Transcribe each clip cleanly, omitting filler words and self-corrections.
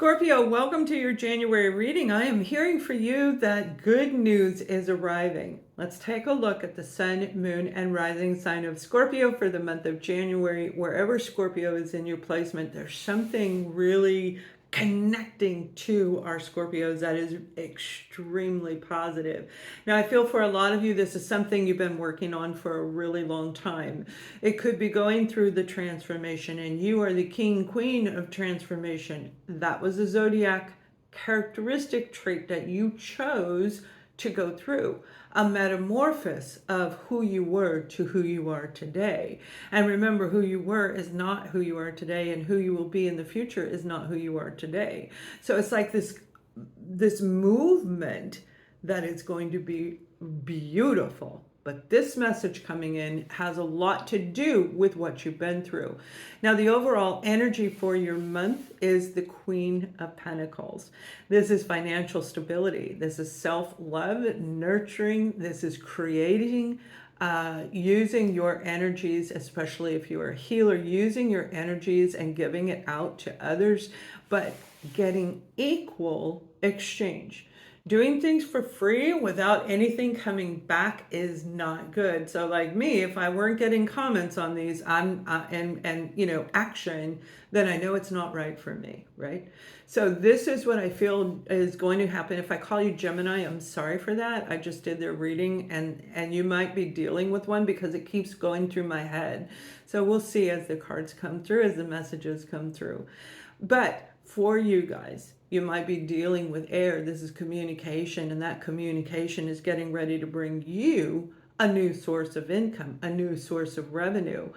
Scorpio, welcome to your January reading. I am hearing for you that good news is arriving. Let's take a look at the sun, moon, and rising sign of Scorpio for the month of January. Wherever Scorpio is in your placement, there's something really connecting to our Scorpios that is extremely positive. Now, I feel for a lot of you, this is something you've been working on for a really long time. It could be going through the transformation, and you are the king, queen of transformation. That was a zodiac characteristic trait that you chose to go through, a metamorphosis of who you were to who you are today. And remember, who you were is not who you are today, and who you will be in the future is not who you are today. So it's like this movement that is going to be beautiful. But this message coming in has a lot to do with what you've been through. Now, the overall energy for your month is the Queen of Pentacles. This is financial stability. This is self-love, nurturing. This is creating, using your energies, especially if you're a healer, using your energies and giving it out to others, but getting equal exchange. Doing things for free without anything coming back is not good. So like me, if I weren't getting comments on these and action, then I know it's not right for me, right? So this is what I feel is going to happen. If I call you Gemini, I'm sorry for that. I just did their reading, and you might be dealing with one because it keeps going through my head. So we'll see as the cards come through, as the messages come through. But for you guys, you might be dealing with air. This is communication, and that communication is getting ready to bring you a new source of income, a new source of revenue.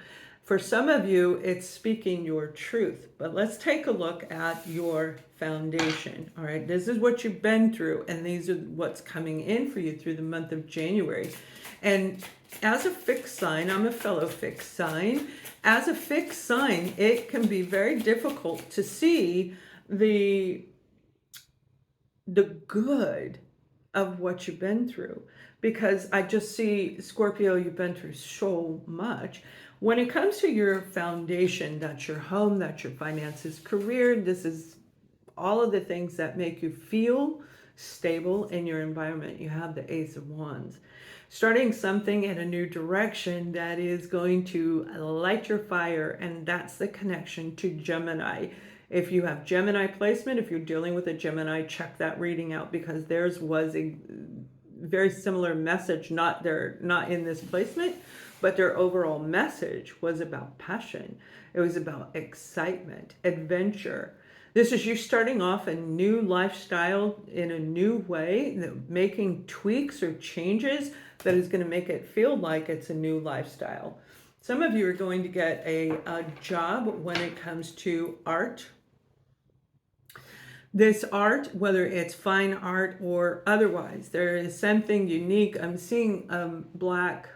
For some of you, it's speaking your truth. But let's take a look at your foundation. All right, this is what you've been through, and these are what's coming in for you through the month of January. And as a fixed sign, I'm a fellow fixed sign. As a fixed sign, it can be very difficult to see the good of what you've been through, because I just see, Scorpio, you've been through so much. When it comes to your foundation, that's your home, that's your finances, career, this is all of the things that make you feel stable in your environment. You have the Ace of Wands. Starting something in a new direction that is going to light your fire, and that's the connection to Gemini. If you have Gemini placement, if you're dealing with a Gemini, check that reading out, because theirs was a very similar message, not in this placement, but their overall message was about passion. It was about excitement, adventure. This is you starting off a new lifestyle in a new way, making tweaks or changes that is going to make it feel like it's a new lifestyle. Some of you are going to get a job when it comes to art. This art, whether it's fine art or otherwise, there is something unique. I'm seeing black,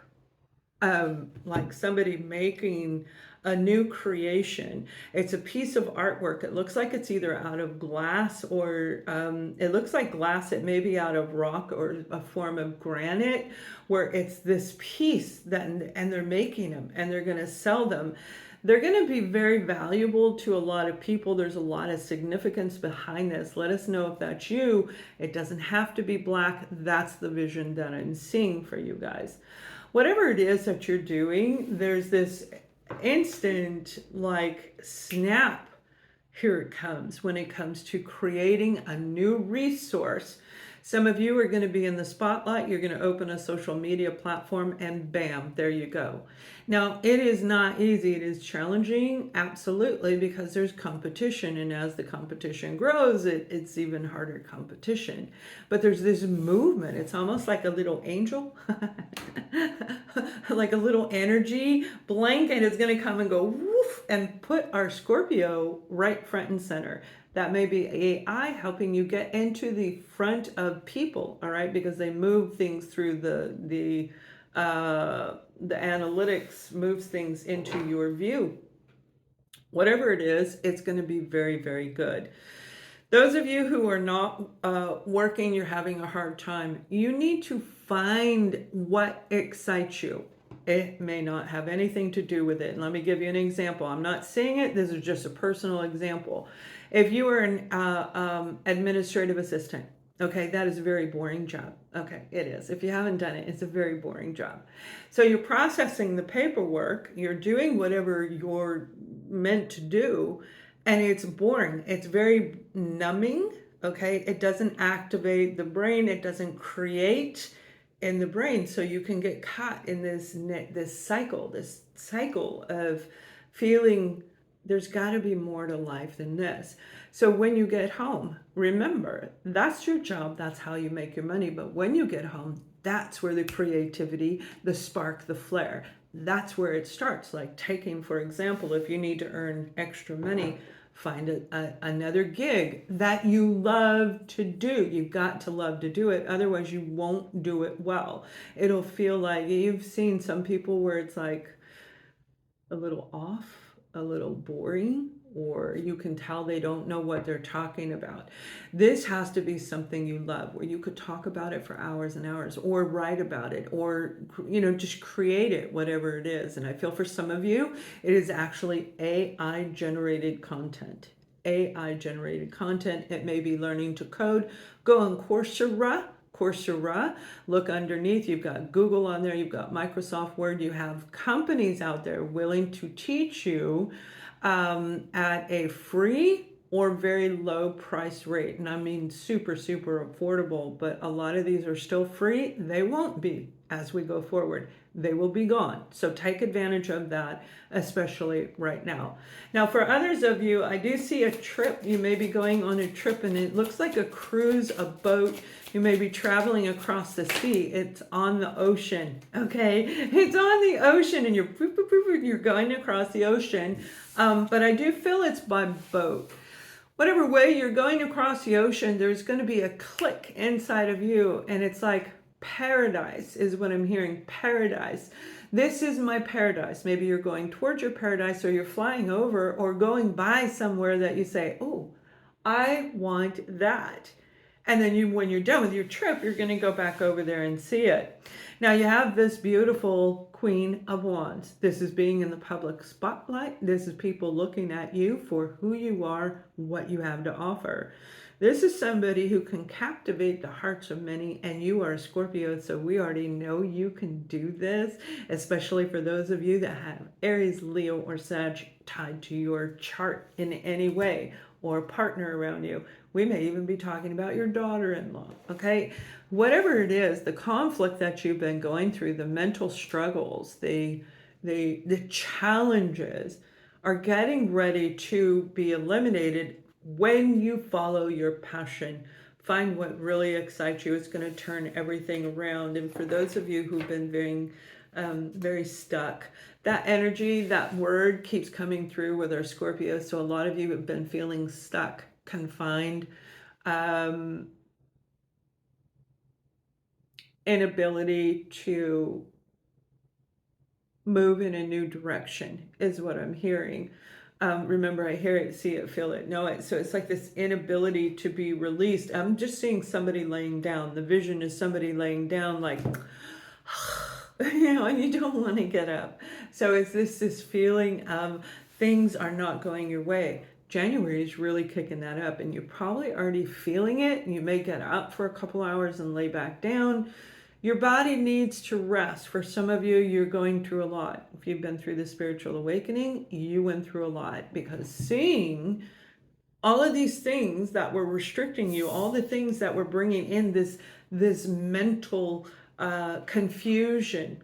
like somebody making a new creation. It's a piece of artwork. It looks like it's either out of glass or it looks like glass. It may be out of rock or a form of granite, where it's this piece and they're making them and they're going to sell them. They're going to be very valuable to a lot of people. There's a lot of significance behind this. Let us know if that's you. It doesn't have to be black. That's the vision that I'm seeing for you guys. Whatever it is that you're doing, there's this instant like snap. Here it comes when it comes to creating a new resource. Some of you are going to be in the spotlight. You're going to open a social media platform and bam, there you go. Now, it is not easy. It is challenging, absolutely, because there's competition. And as the competition grows, it's even harder competition. But there's this movement. It's almost like a little angel, like a little energy blanket is going to come and go woof and put our Scorpio right front and center. That may be AI helping you get into the front of people, all right? Because they move things through the analytics, moves things into your view. Whatever it is, it's going to be very, very good. Those of you who are not working, you're having a hard time, you need to find what excites you. It may not have anything to do with it. And let me give you an example. I'm not saying it. This is just a personal example. If you are an administrative assistant, okay, that is a very boring job. Okay, it is. If you haven't done it, it's a very boring job. So you're processing the paperwork, you're doing whatever you're meant to do, and it's boring. It's very numbing, okay? It doesn't activate the brain, it doesn't create in the brain, so you can get caught in this cycle of feeling there's got to be more to life than this. So when you get home, remember, that's your job, that's how you make your money. But when you get home, that's where the creativity, the spark, the flare, that's where it starts. Like taking, for example, if you need to earn extra money, find another gig that you love to do. You've got to love to do it. Otherwise, you won't do it well. It'll feel like, you've seen some people where it's like a little off, a little boring, or you can tell they don't know what they're talking about. This has to be something you love, where you could talk about it for hours and hours, or write about it, or just create it, whatever it is. And I feel for some of you, it is actually AI generated content. AI generated content. It may be learning to code. Go on Coursera, look underneath. You've got Google on there, you've got Microsoft Word, you have companies out there willing to teach you at a free or very low price rate. And I mean super, super affordable, but a lot of these are still free. They won't be as we go forward. They will be gone. So take advantage of that, especially right now. Now, for others of you, I do see a trip. You may be going on a trip, and it looks like a cruise, a boat. You may be traveling across the sea. It's on the ocean, okay? It's on the ocean, and you're going across the ocean. But I do feel it's by boat. Whatever way you're going across the ocean, there's going to be a click inside of you, and it's like paradise is what I'm hearing. Paradise. This is my paradise. Maybe you're going towards your paradise, or you're flying over or going by somewhere that you say, oh, I want that. And then when you're done with your trip, you're going to go back over there and see it. Now you have this beautiful Queen of Wands. This is being in the public spotlight. This is people looking at you for who you are, what you have to offer. This is somebody who can captivate the hearts of many, and you are a Scorpio, so we already know you can do this, especially for those of you that have Aries, Leo, or Sag tied to your chart in any way, or a partner around you. We may even be talking about your daughter-in-law, okay? Whatever it is, the conflict that you've been going through, the mental struggles, the challenges are getting ready to be eliminated when you follow your passion. Find what really excites you. It's going to turn everything around. And for those of you who've been very stuck, that energy, that word keeps coming through with our Scorpio. So a lot of you have been feeling stuck, confined, inability to move in a new direction is what I'm hearing. Remember, I hear it, see it, feel it, know it. So it's like this inability to be released. I'm just seeing somebody laying down. The vision is somebody laying down like, and you don't want to get up. So it's this feeling of things are not going your way. January is really kicking that up, and you're probably already feeling it. You may get up for a couple hours and lay back down. Your body needs to rest. For some of you, you're going through a lot. If you've been through the spiritual awakening, you went through a lot, because seeing all of these things that were restricting you, all the things that were bringing in this mental confusion.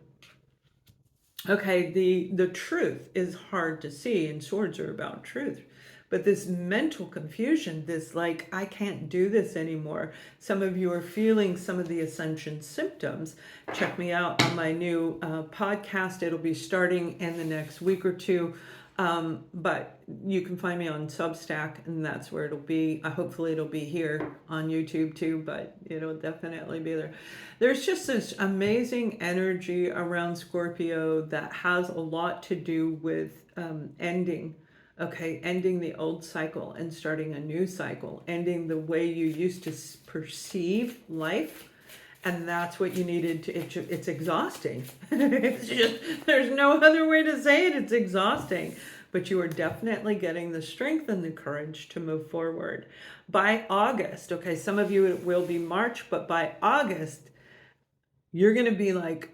Okay, the truth is hard to see, and swords are about truth. But this mental confusion, this like, I can't do this anymore. Some of you are feeling some of the ascension symptoms. Check me out on my new podcast. It'll be starting in the next week or two. But you can find me on Substack, and that's where it'll be. Hopefully it'll be here on YouTube too, but it'll definitely be there. There's just this amazing energy around Scorpio that has a lot to do with ending the old cycle and starting a new cycle, ending the way you used to perceive life, And that's what you needed to, it's exhausting. It's just, there's no other way to say it. It's exhausting. But you are definitely getting the strength and the courage to move forward. By August, okay, some of you it will be March, but by August, you're going to be like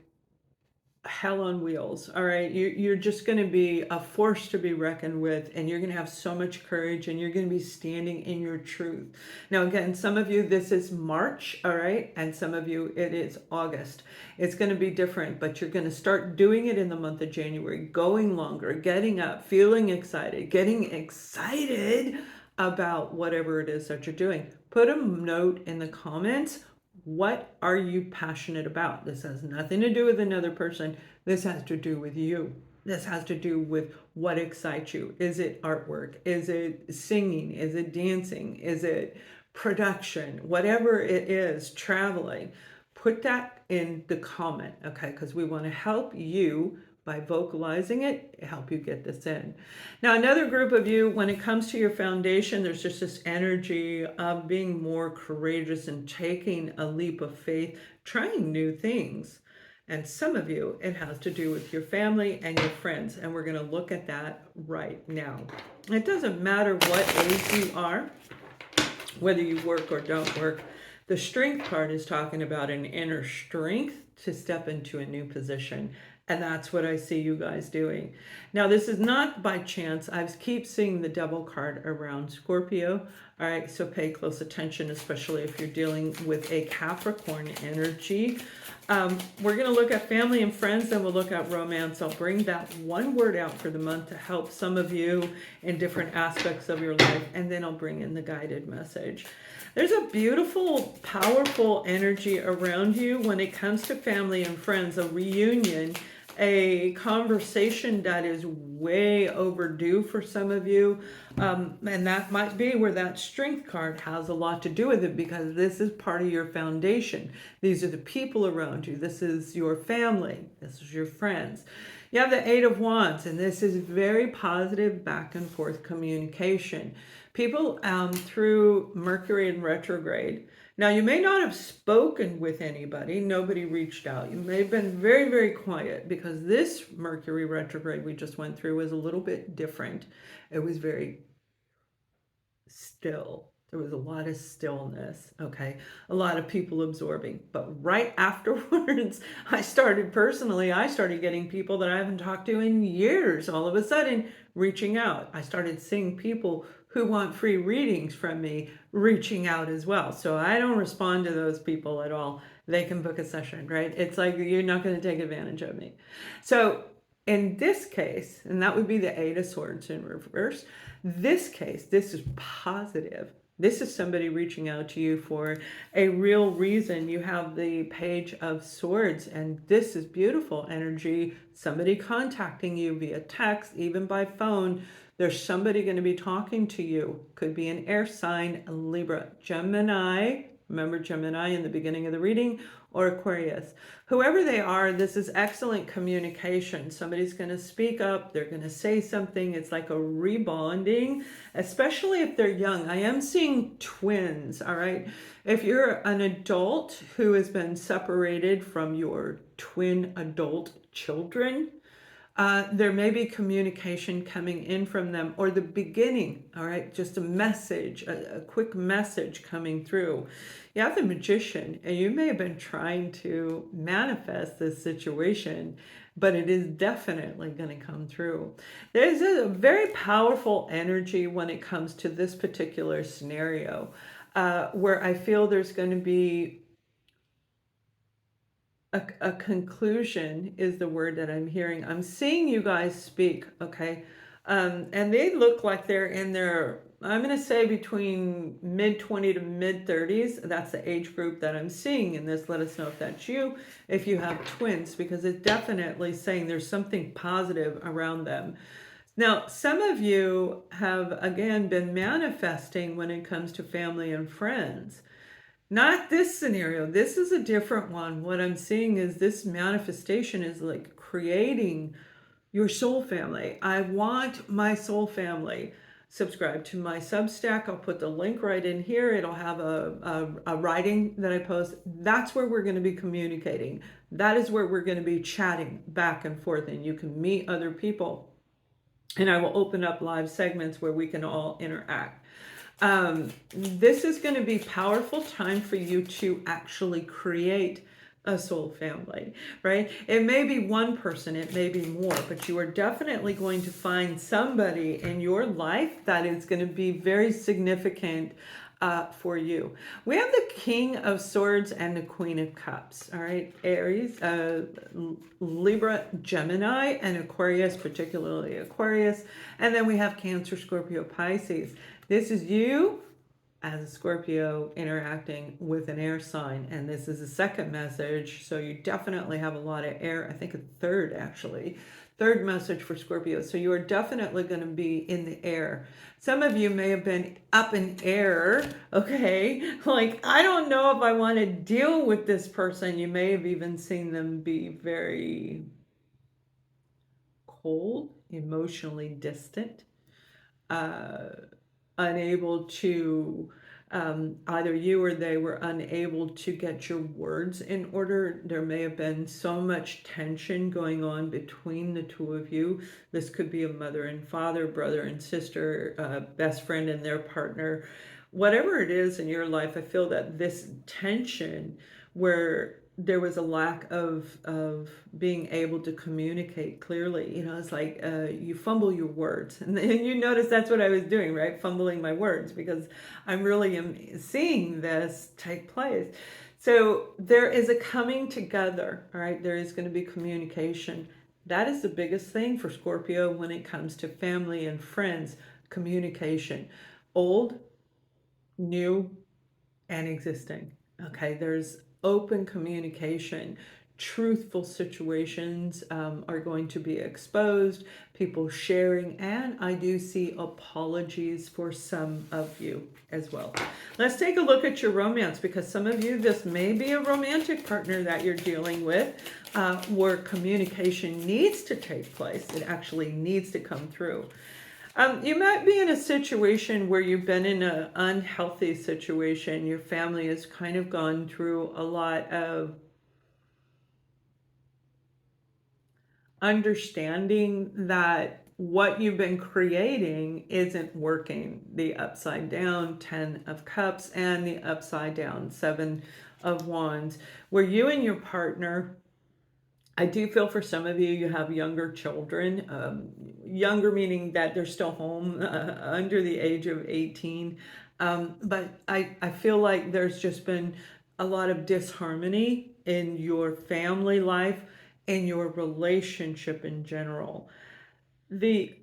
hell on wheels. All right. You're just going to be a force to be reckoned with, and you're going to have so much courage, and you're going to be standing in your truth. Now, again, some of you, this is March. All right. And some of you, it is August. It's going to be different, but you're going to start doing it in the month of January, going longer, getting up, feeling excited, getting excited about whatever it is that you're doing. Put a note in the comments. What are you passionate about? This has nothing to do with another person. This has to do with you. This has to do with what excites you. Is it artwork? Is it singing? Is it dancing? Is it production? Whatever it is, traveling. Put that in the comment, okay? Because we want to help you by vocalizing it, help you get this in. Now, another group of you, when it comes to your foundation, there's just this energy of being more courageous and taking a leap of faith, trying new things. And some of you, it has to do with your family and your friends. And we're going to look at that right now. It doesn't matter what age you are, whether you work or don't work. The strength part is talking about an inner strength to step into a new position. And that's what I see you guys doing. Now, this is not by chance. I keep seeing the Devil card around Scorpio. All right, so pay close attention, especially if you're dealing with a Capricorn energy. We're going to look at family and friends, then we'll look at romance. I'll bring that one word out for the month to help some of you in different aspects of your life, and then I'll bring in the guided message. There's a beautiful, powerful energy around you when it comes to family and friends, a reunion, a conversation that is way overdue for some of you. And that might be where that strength card has a lot to do with it, because this is part of your foundation. These are the people around you. This is your family. This is your friends. You have the Eight of Wands, and this is very positive back and forth communication. People through Mercury in retrograde. Now, you may not have spoken with anybody. Nobody reached out. You may have been very, very quiet, because this Mercury retrograde we just went through was a little bit different. It was very still. There was a lot of stillness, okay? A lot of people absorbing. But right afterwards, I started getting people that I haven't talked to in years, all of a sudden reaching out. I started seeing people who want free readings from me reaching out as well. So I don't respond to those people at all. They can book a session, right? It's like, you're not going to take advantage of me. So in this case, and that would be the Eight of Swords in reverse, this case, this is positive. This is somebody reaching out to you for a real reason. You have the Page of Swords, and this is beautiful energy. Somebody contacting you via text, even by phone. There's somebody going to be talking to you. Could be an air sign, Libra, Gemini. Remember Gemini in the beginning of the reading, or Aquarius. Whoever they are, this is excellent communication. Somebody's going to speak up. They're going to say something. It's like a rebonding, especially if they're young. I am seeing twins, all right? If you're an adult who has been separated from your twin adult children, there may be communication coming in from them, or the beginning, all right? Just a message, a quick message coming through. You have the Magician, and you may have been trying to manifest this situation, but it is definitely going to come through. There's a very powerful energy when it comes to this particular scenario, where I feel there's going to be a conclusion is the word that I'm hearing. I'm seeing you guys speak, okay? And they look like they're in their, I'm going to say between mid-20 to mid-30s. That's the age group that I'm seeing in this. Let us know if that's you, if you have twins, because it's definitely saying there's something positive around them. Now, some of you have, again, been manifesting when it comes to family and friends. Not this scenario. This is a different one. What I'm seeing is this manifestation is like creating your soul family. I want my soul family. subscribe to my Substack. I'll put the link right in here. It'll have a writing that I post. That's where we're going to be communicating. That is where we're going to be chatting back and forth, and you can meet other people. And I will open up live segments where we can all interact. This is going to be powerful time for you to actually create a soul family, right? It may be one person, it may be more, but you are definitely going to find somebody in your life that is going to be very significant for you. We have the King of Swords and the Queen of Cups, all right? Aries, Libra, Gemini, and Aquarius, particularly Aquarius. And then we have Cancer, Scorpio, Pisces. This is you as a Scorpio interacting with an air sign, and this is a second message, so you definitely have a lot of air. I think a third, actually. Third message for Scorpio. So you are definitely going to be in the air. Some of you may have been up in air, okay? Like, I don't know if I want to deal with this person. You may have even seen them be very cold, emotionally distant, unable to, either you or they were unable to get your words in order. There may have been so much tension going on between the two of you. This could be a mother and father, brother and sister, best friend and their partner. Whatever it is in your life, I feel that this tension where there was a lack of being able to communicate clearly. You know, it's like you fumble your words. And then you notice that's what I was doing, right? Fumbling my words, because I'm really seeing this take place. So there is a coming together, all right? There is going to be communication. That is the biggest thing for Scorpio when it comes to family and friends, communication. Old, new, and existing. Okay, there's open communication. Truthful situations are going to be exposed, people sharing, and I do see apologies for some of you as well. Let's take a look at your romance, because some of you, this may be a romantic partner that you're dealing with, where communication needs to take place. It actually needs to come through. You might be in a situation where you've been in an unhealthy situation. Your family has kind of gone through a lot of understanding that what you've been creating isn't working. The upside down 10 of Cups and the upside down 7 of Wands, where you and your partner, I do feel for some of you, you have younger children, younger meaning that they're still home, under the age of 18. But I feel like there's just been a lot of disharmony in your family life and your relationship in general. The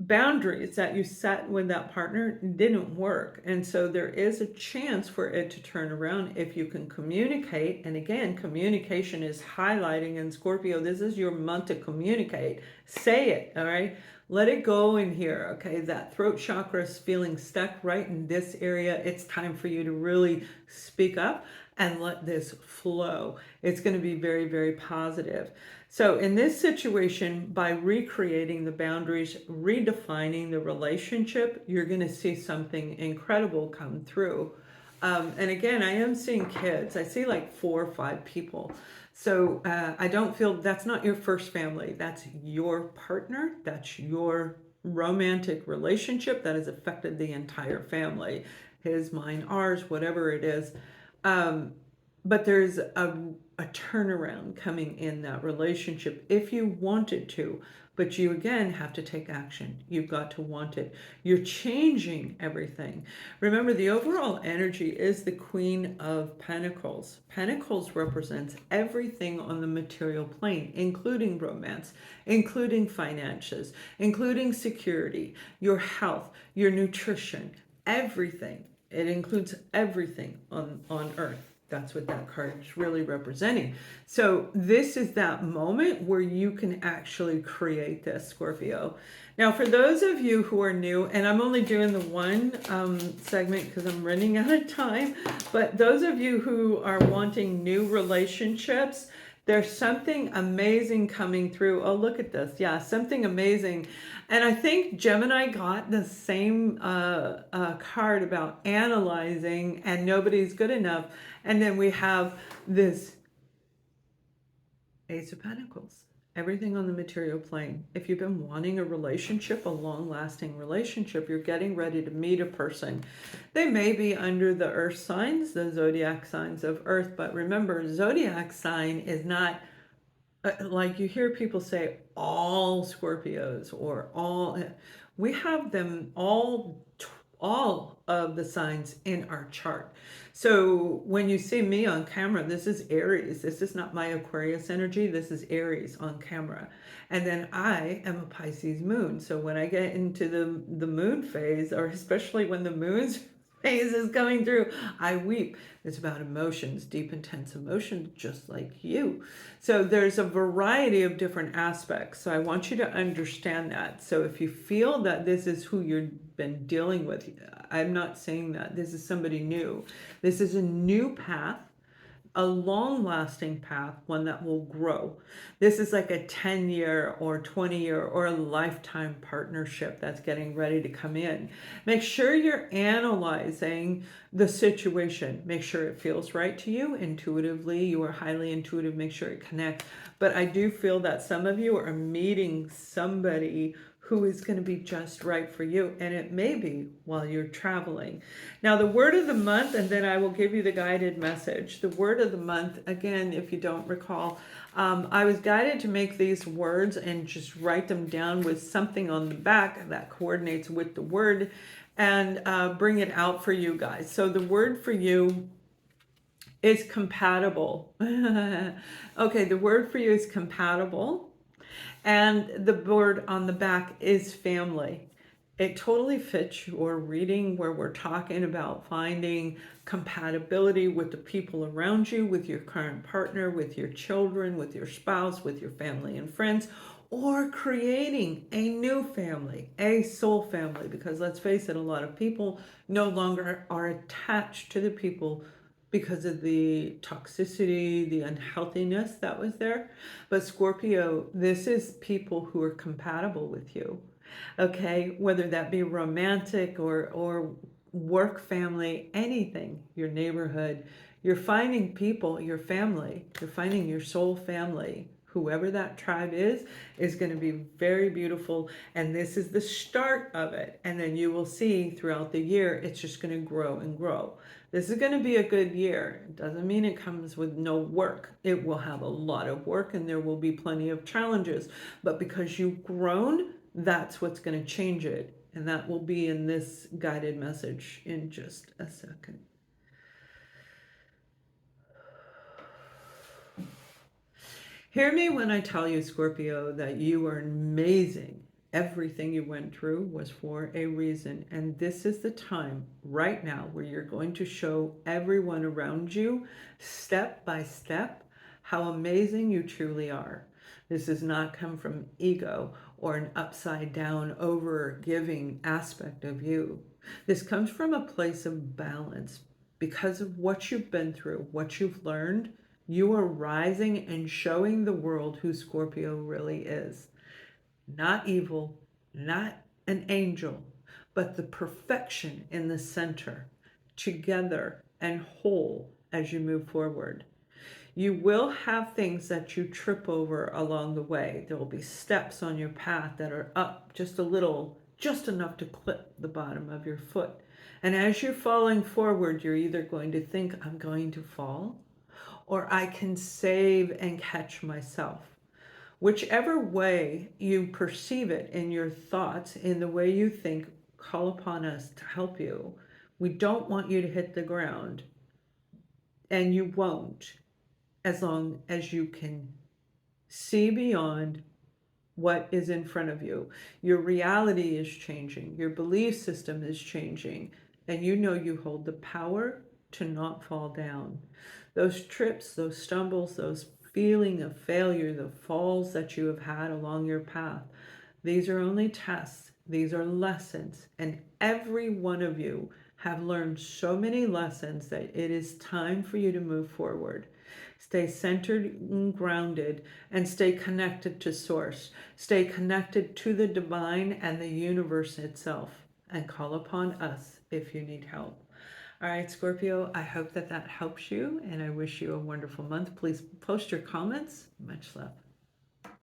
boundaries that you set with that partner didn't work, and so there is a chance for it to turn around if you can communicate. And again, communication is highlighting in Scorpio. This is your month to communicate. Say it, all right? Let it go in here, okay? That throat chakra is feeling stuck right in this area. It's time for you to really speak up and let this flow. It's going to be very, very positive. So in this situation, by recreating the boundaries, redefining the relationship, you're going to see something incredible come through. And again, I am seeing kids. I see like 4 or 5 people. So I don't feel that's not your first family. That's your partner. That's your romantic relationship that has affected the entire family. His, mine, ours, whatever it is. But there's a turnaround coming in that relationship if you wanted to. But you, again, have to take action. You've got to want it. You're changing everything. Remember, the overall energy is the Queen of Pentacles. Pentacles represents everything on the material plane, including romance, including finances, including security, your health, your nutrition, everything. It includes everything on Earth. That's what that card is really representing. So this is that moment where you can actually create this, Scorpio. Now, for those of you who are new, and I'm only doing the one segment because I'm running out of time, but those of you who are wanting new relationships, There's something amazing coming through. Oh, look at this. Yeah, something amazing. And I think Gemini got the same card about analyzing and nobody's good enough. And then we have this Ace of Pentacles. Everything on the material plane. If you've been wanting a relationship, a long-lasting relationship, you're getting ready to meet a person. They may be under the earth signs, the zodiac signs of earth, but remember, zodiac sign is not like you hear people say all Scorpios or all. We have them all of the signs in our chart. So when you see me on camera, this is Aries. This is not my Aquarius energy. This is Aries on camera. And then I am a Pisces moon. So when I get into the moon phase, or especially when the moon's phase is coming through, I weep. It's about emotions, deep, intense emotions, just like you. So there's a variety of different aspects. So I want you to understand that. So if you feel that this is who you've been dealing with, I'm not saying that. This is somebody new. This is a new path, a long-lasting path, one that will grow. This is like a 10-year or 20-year or a lifetime partnership that's getting ready to come in. Make sure you're analyzing the situation. Make sure it feels right to you intuitively. You are highly intuitive. Make sure it connects. But I do feel that some of you are meeting somebody who is going to be just right for you. And it may be while you're traveling. Now, the word of the month, and then I will give you the guided message. The word of the month, again, if you don't recall, I was guided to make these words and just write them down with something on the back that coordinates with the word and bring it out for you guys. So the word for you is compatible. Okay, the word for you is compatible. And the word on the back is family. It totally fits your reading where we're talking about finding compatibility with the people around you, with your current partner, with your children, with your spouse, with your family and friends, or creating a new family, a soul family. Because let's face it, a lot of people no longer are attached to the people because of the toxicity, the unhealthiness that was there. But Scorpio, this is people who are compatible with you, okay? Whether that be romantic or work, family, anything, your neighborhood, you're finding people, your family, you're finding your soul family. Whoever that tribe is going to be very beautiful. And this is the start of it. And then you will see throughout the year, it's just going to grow and grow. This is going to be a good year. It doesn't mean it comes with no work. It will have a lot of work and there will be plenty of challenges. But because you've grown, that's what's going to change it. And that will be in this guided message in just a second. Hear me when I tell you, Scorpio, that you are amazing. Everything you went through was for a reason. And this is the time right now where you're going to show everyone around you, step by step, how amazing you truly are. This does not come from ego or an upside down, over giving aspect of you. This comes from a place of balance because of what you've been through, what you've learned. You are rising and showing the world who Scorpio really is. Not evil, not an angel, but the perfection in the center, together and whole as you move forward. You will have things that you trip over along the way. There will be steps on your path that are up just a little, just enough to clip the bottom of your foot. And as you're falling forward, you're either going to think, I'm going to fall, or I can save and catch myself. Whichever way you perceive it in your thoughts, in the way you think, call upon us to help you. We don't want you to hit the ground, and you won't, as long as you can see beyond what is in front of you. Your reality is changing, your belief system is changing, and you know you hold the power to not fall down. Those trips, those stumbles, those feeling of failure, the falls that you have had along your path, these are only tests. These are lessons. And every one of you have learned so many lessons that it is time for you to move forward. Stay centered and grounded, and stay connected to Source. Stay connected to the divine and the universe itself, and call upon us if you need help. All right, Scorpio, I hope that helps you, and I wish you a wonderful month. Please post your comments. Much love.